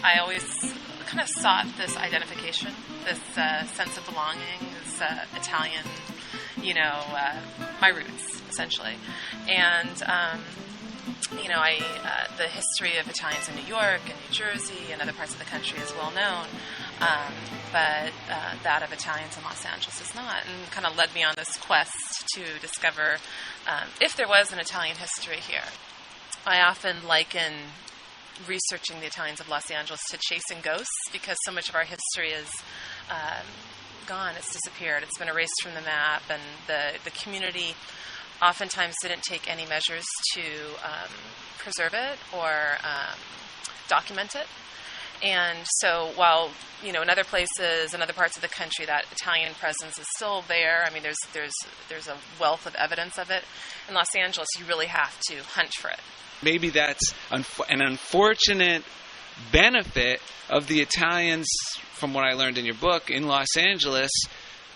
I always kind of sought this identification, this sense of belonging, this Italian, my roots, essentially. And, the history of Italians in New York and New Jersey and other parts of the country is well known, but that of Italians in Los Angeles is not, and kind of led me on this quest to discover if there was an Italian history here. I often liken researching the Italians of Los Angeles to chasing ghosts, because so much of our history is gone, it's disappeared, it's been erased from the map, and the community oftentimes didn't take any measures to preserve it or document it. And so while, in other places and other parts of the country that Italian presence is still there, I mean, there's a wealth of evidence of it. In Los Angeles, you really have to hunt for it. Maybe that's an unfortunate benefit of the Italians, from what I learned in your book, in Los Angeles,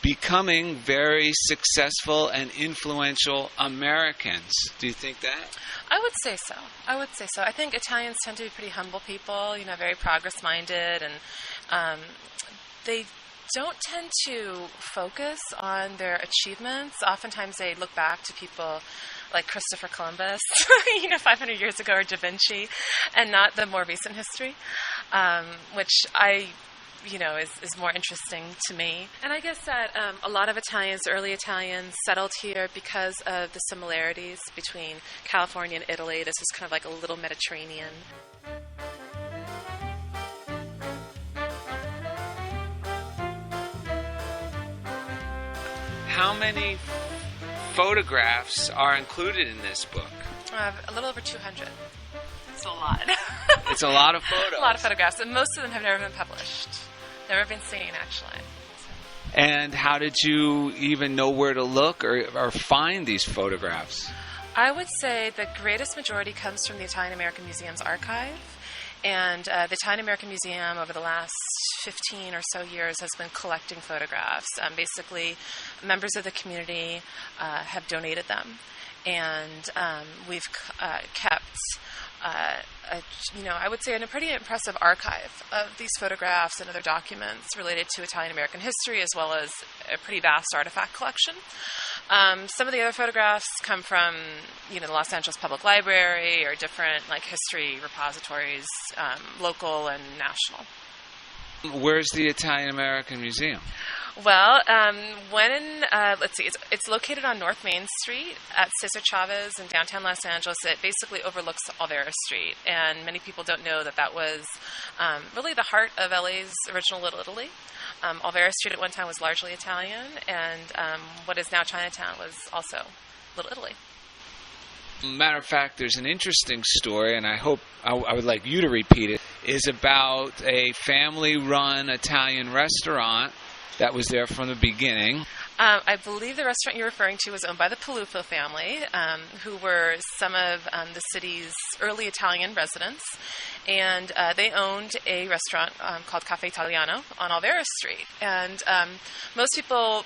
becoming very successful and influential Americans. Do you think that? I would say so. I think Italians tend to be pretty humble people, very progress-minded, and they don't tend to focus on their achievements. Oftentimes they look back to people like Christopher Columbus, 500 years ago, or Da Vinci, and not the more recent history, which is more interesting to me. And I guess that a lot of Italians, early Italians, settled here because of the similarities between California and Italy. This is kind of like a little Mediterranean. How many photographs are included in this book? A little over 200. It's a lot. It's a lot of photos. A lot of photographs, and most of them have never been published. Never been seen, actually. And how did you even know where to look or find these photographs? I would say the greatest majority comes from the Italian American Museum's archive. And the Italian American Museum, over the last 15 or so years, has been collecting photographs. Basically, members of the community have donated them. And we've kept, I would say, a pretty impressive archive of these photographs and other documents related to Italian American history, as well as a pretty vast artifact collection. Some of the other photographs come from, the Los Angeles Public Library or different history repositories, local and national. Where's the Italian American Museum? Well, it's located on North Main Street at Cesar Chavez in downtown Los Angeles. It basically overlooks Olvera Street, and many people don't know that was really the heart of LA's original Little Italy. Olvera Street at one time was largely Italian, and what is now Chinatown was also Little Italy. Matter of fact, there's an interesting story, and I hope I would like you to repeat it, is about a family-run Italian restaurant that was there from the beginning. I believe the restaurant you're referring to was owned by the Palufo family, who were some of the city's early Italian residents. And they owned a restaurant called Cafe Italiano on Olvera Street. And most people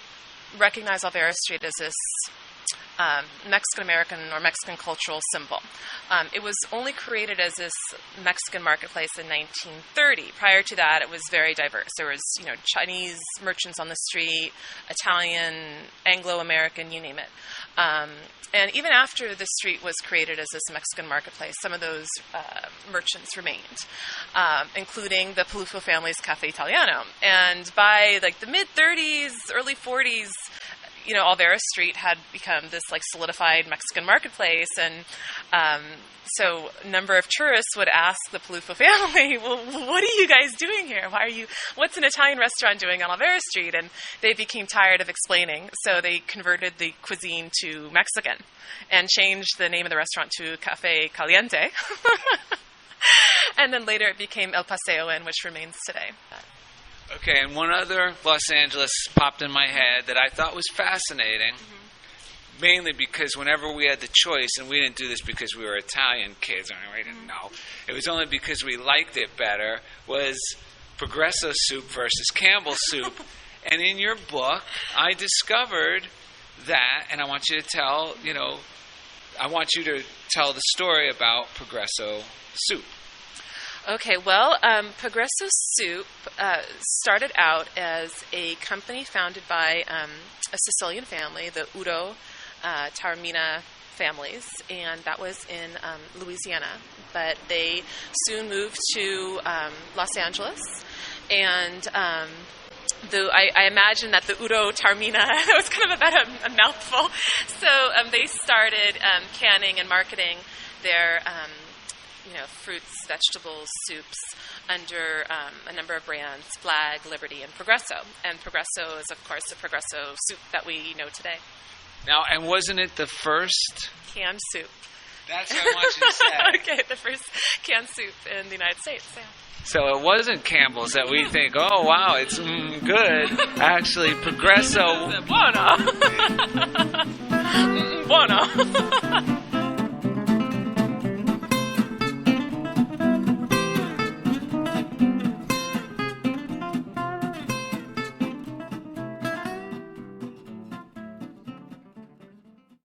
recognize Olvera Street as this Mexican-American or Mexican cultural symbol. It was only created as this Mexican marketplace in 1930. Prior to that, it was very diverse. There was, Chinese merchants on the street, Italian, Anglo-American, you name it. And even after the street was created as this Mexican marketplace, some of those merchants remained, including the Palufo family's Cafe Italiano. And by the mid-30s, early 40s, Olvera Street had become this solidified Mexican marketplace, and so a number of tourists would ask the Palufo family, well, what are you guys doing here? What's an Italian restaurant doing on Olvera Street? And they became tired of explaining, so they converted the cuisine to Mexican and changed the name of the restaurant to Cafe Caliente. And then later it became El Paseo Inn, which remains today. Okay, and one other Los Angeles popped in my head that I thought was fascinating, mainly because whenever we had the choice, and we didn't do this because we were Italian kids, we didn't know, it was only because we liked it better, was Progresso soup versus Campbell soup. And in your book, I discovered that, and I want you to tell the story about Progresso soup. Okay, well, Progresso Soup started out as a company founded by a Sicilian family, the Udo Taormina families, and that was in Louisiana. But they soon moved to Los Angeles, and I imagine that the Udo Taormina, that was kind of about a mouthful, so they started canning and marketing their fruits, vegetables, soups under a number of brands, Flag, Liberty, and Progresso. And Progresso is, of course, the Progresso soup that we know today. Now, and wasn't it the first canned soup? That's what I want you to say. Okay, the first canned soup in the United States, yeah. So it wasn't Campbell's that we think, oh, wow, it's good. Actually, Progresso. Buono. Buono.